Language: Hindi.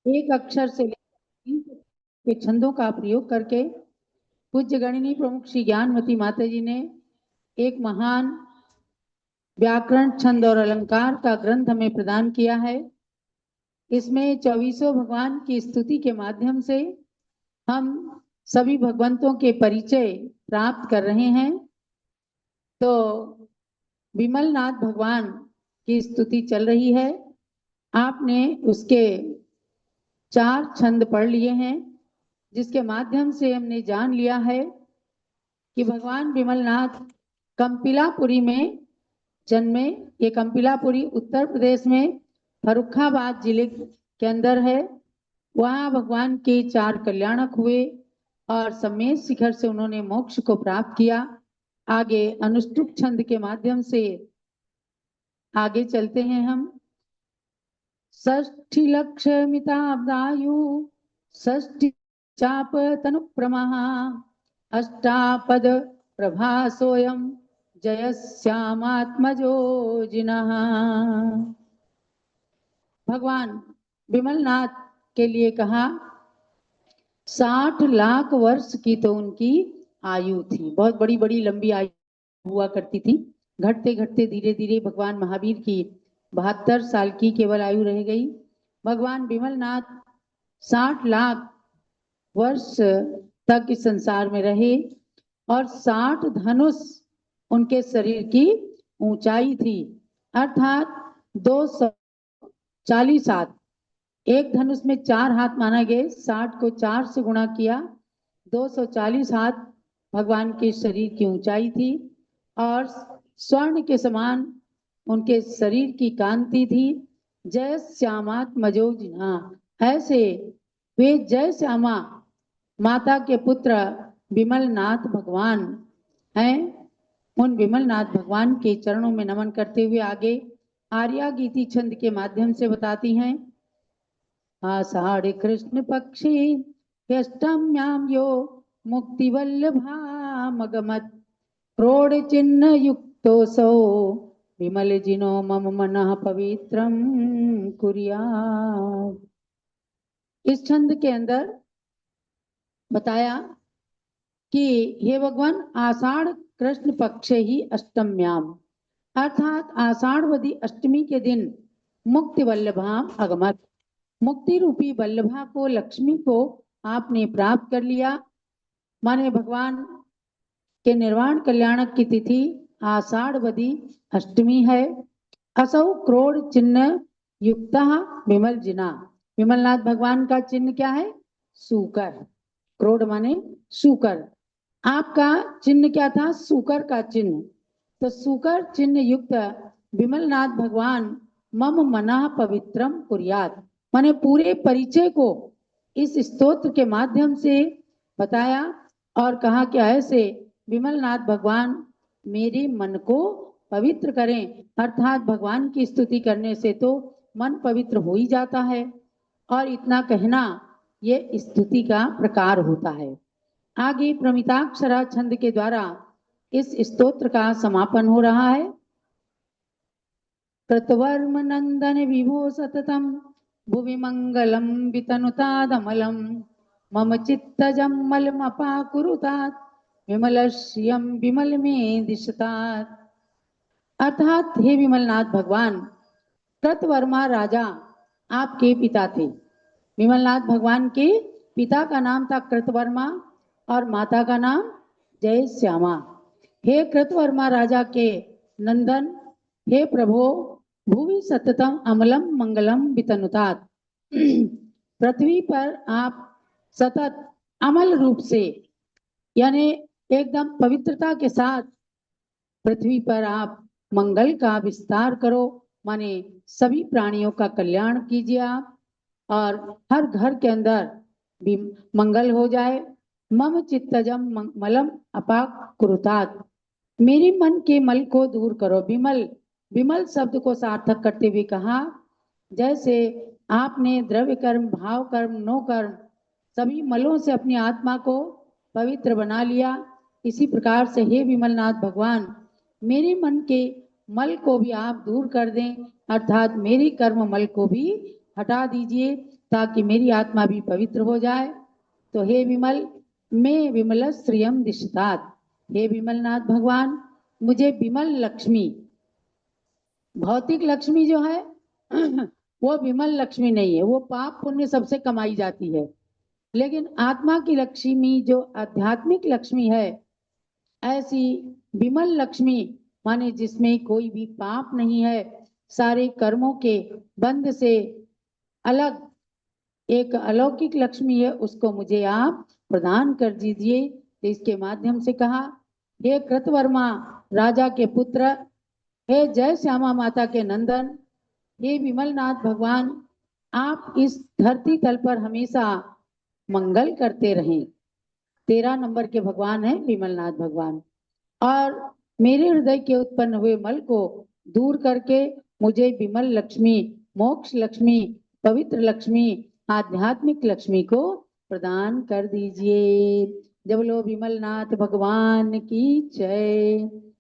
एक अक्षर से लेकर 3 के छंदों का प्रयोग करके पूज्य गणिनी प्रमुख श्री ज्ञानवती माता जी ने एक महान व्याकरण, छंद और अलंकार का ग्रंथ हमें प्रदान किया है। इसमें 24 भगवान की स्तुति के माध्यम से हम सभी भगवंतों के परिचय प्राप्त कर रहे हैं। तो विमलनाथ भगवान की स्तुति चल रही है। आपने उसके 4 छंद पढ़ लिए हैं, जिसके माध्यम से हमने जान लिया है कि भगवान विमलनाथ कंपिलापुरी में जन्मे। ये कंपिलापुरी उत्तर प्रदेश में फर्रुखाबाद जिले के अंदर है। वहाँ भगवान के 4 कल्याणक हुए और सम्मेद शिखर से उन्होंने मोक्ष को प्राप्त किया। आगे अनुष्टुप छंद के माध्यम से आगे चलते हैं हम। षष्ठी लक्षमिताब्दायु षष्ठी चाप तनुप्रमः अष्टापद प्रभासोऽयं जयश्यामात्मजो जिनः। भगवान विमलनाथ के लिए कहा 60 लाख वर्ष की तो उनकी आयु थी। बहुत बड़ी बड़ी लंबी आयु हुआ करती थी। घटते घटते धीरे धीरे भगवान महावीर की 72 साल की केवल आयु रह गई। भगवान विमलनाथ 60 लाख वर्ष तक इस संसार में रहे और 60 धनुष उनके शरीर की ऊंचाई थी, अर्थात 240 हाथ। एक धनुष में 4 हाथ माना गया, 60 को 4 से गुणा किया, 240 हाथ भगवान के शरीर की ऊंचाई थी और स्वर्ण के समान उनके शरीर की कांति थी। जय श्यामात्मजो जिन्हा, ऐसे वे जय श्यामा माता के पुत्र विमलनाथ भगवान हैं। उन विमलनाथ भगवान के चरणों में नमन करते हुए आगे आर्या गीति छंद के माध्यम से बताती हैं। आषाढ़ कृष्ण पक्षी अष्टम्याम यो मुक्तिवल्लभा मगमत क्रोड़ चिन्ह युक्तोऽसौ विमल जिनो मम मनः पवित्रम कुर्यात्। इस छंद के अंदर बताया कि हे भगवान, आषाढ़ कृष्ण पक्ष ही अष्टम्याम, अर्थात आषाढ़वदी अष्टमी के दिन मुक्ति वल्लभाम अगमत, मुक्ति रूपी वल्लभा को, लक्ष्मी को आपने प्राप्त कर लिया। माने भगवान के निर्वाण कल्याणक की तिथि आषाढ़वदी अष्टमी है। असौ क्रोड़ चिन्ह युक्त विमल जिना, विमलनाथ भगवान का चिन्ह क्या है? सूकर। क्रोड़ माने सूकर। आपका चिन्ह क्या था? सूकर का चिन्ह। तो सूकर चिन्ह युक्त विमलनाथ भगवान मम मना पवित्रम कुर्यात, माने पूरे परिचय को इस स्तोत्र के माध्यम से बताया और कहा कि ऐसे विमलनाथ भगवान मेरे मन को पवित्र करें। अर्थात भगवान की स्तुति करने से तो मन पवित्र हो ही जाता है और इतना कहना ये स्तुति का प्रकार होता है। आगे प्रमिताक्षरा छंद के द्वारा इस स्तोत्र का समापन हो रहा है। कृतवर्म नंदन विभो सततम भुवि मंगलम वितनुतादमलम मम चित्तजम मलमपाकुरुतात विमलश्रियम विमल में दिशतात। अर्थात हे विमलनाथ भगवान, कृतवर्मा राजा आपके पिता थे। विमलनाथ भगवान के पिता का नाम था कृतवर्मा और माता का नाम जय श्यामा। हे कृतवर्मा राजा के नंदन, हे प्रभो, भूमि सततम अमलम मंगलम वितनुतात, पृथ्वी पर आप सतत अमल रूप से यानी एकदम पवित्रता के साथ पृथ्वी पर आप मंगल का विस्तार करो, माने सभी प्राणियों का कल्याण कीजिए आप और हर घर के अंदर भी मंगल हो जाए। मम चित्तजम मलम अपाक कुरुतात, मेरे मन के मल को दूर करो। विमल, विमल शब्द को सार्थक करते हुए कहा जैसे आपने द्रव्य कर्म, भाव कर्म, नो कर्म सभी मलों से अपनी आत्मा को पवित्र बना लिया, इसी प्रकार से हे विमलनाथ भगवान मेरे मन के मल को भी आप दूर कर दें, अर्थात मेरी कर्म मल को भी हटा दीजिए ताकि मेरी आत्मा भी पवित्र हो जाए। तो हे विमल, मैं विमल श्रियम दिशतात, हे विमलनाथ भगवान, मुझे विमल लक्ष्मी, भौतिक लक्ष्मी जो है वो विमल लक्ष्मी नहीं है, वो पाप पुण्य सबसे कमाई जाती है। लेकिन आत्मा की लक्ष्मी जो आध्यात्मिक लक्ष्मी है, ऐसी विमल लक्ष्मी माने जिसमें कोई भी पाप नहीं है, सारे कर्मों के बंध से अलग एक अलौकिक लक्ष्मी है, उसको मुझे आप प्रदान कर दीजिए। तो इसके माध्यम से कहा, हे कृतवर्मा राजा के पुत्र, हे जय श्यामा माता के नंदन, हे विमलनाथ भगवान, आप इस धरती तल पर हमेशा मंगल करते रहें। 13 नंबर के भगवान है विमलनाथ भगवान। और मेरे हृदय के उत्पन्न हुए मल को दूर करके मुझे विमल लक्ष्मी, मोक्ष लक्ष्मी, पवित्र लक्ष्मी, आध्यात्मिक लक्ष्मी को प्रदान कर दीजिए। जब लो विमलनाथ भगवान की जय।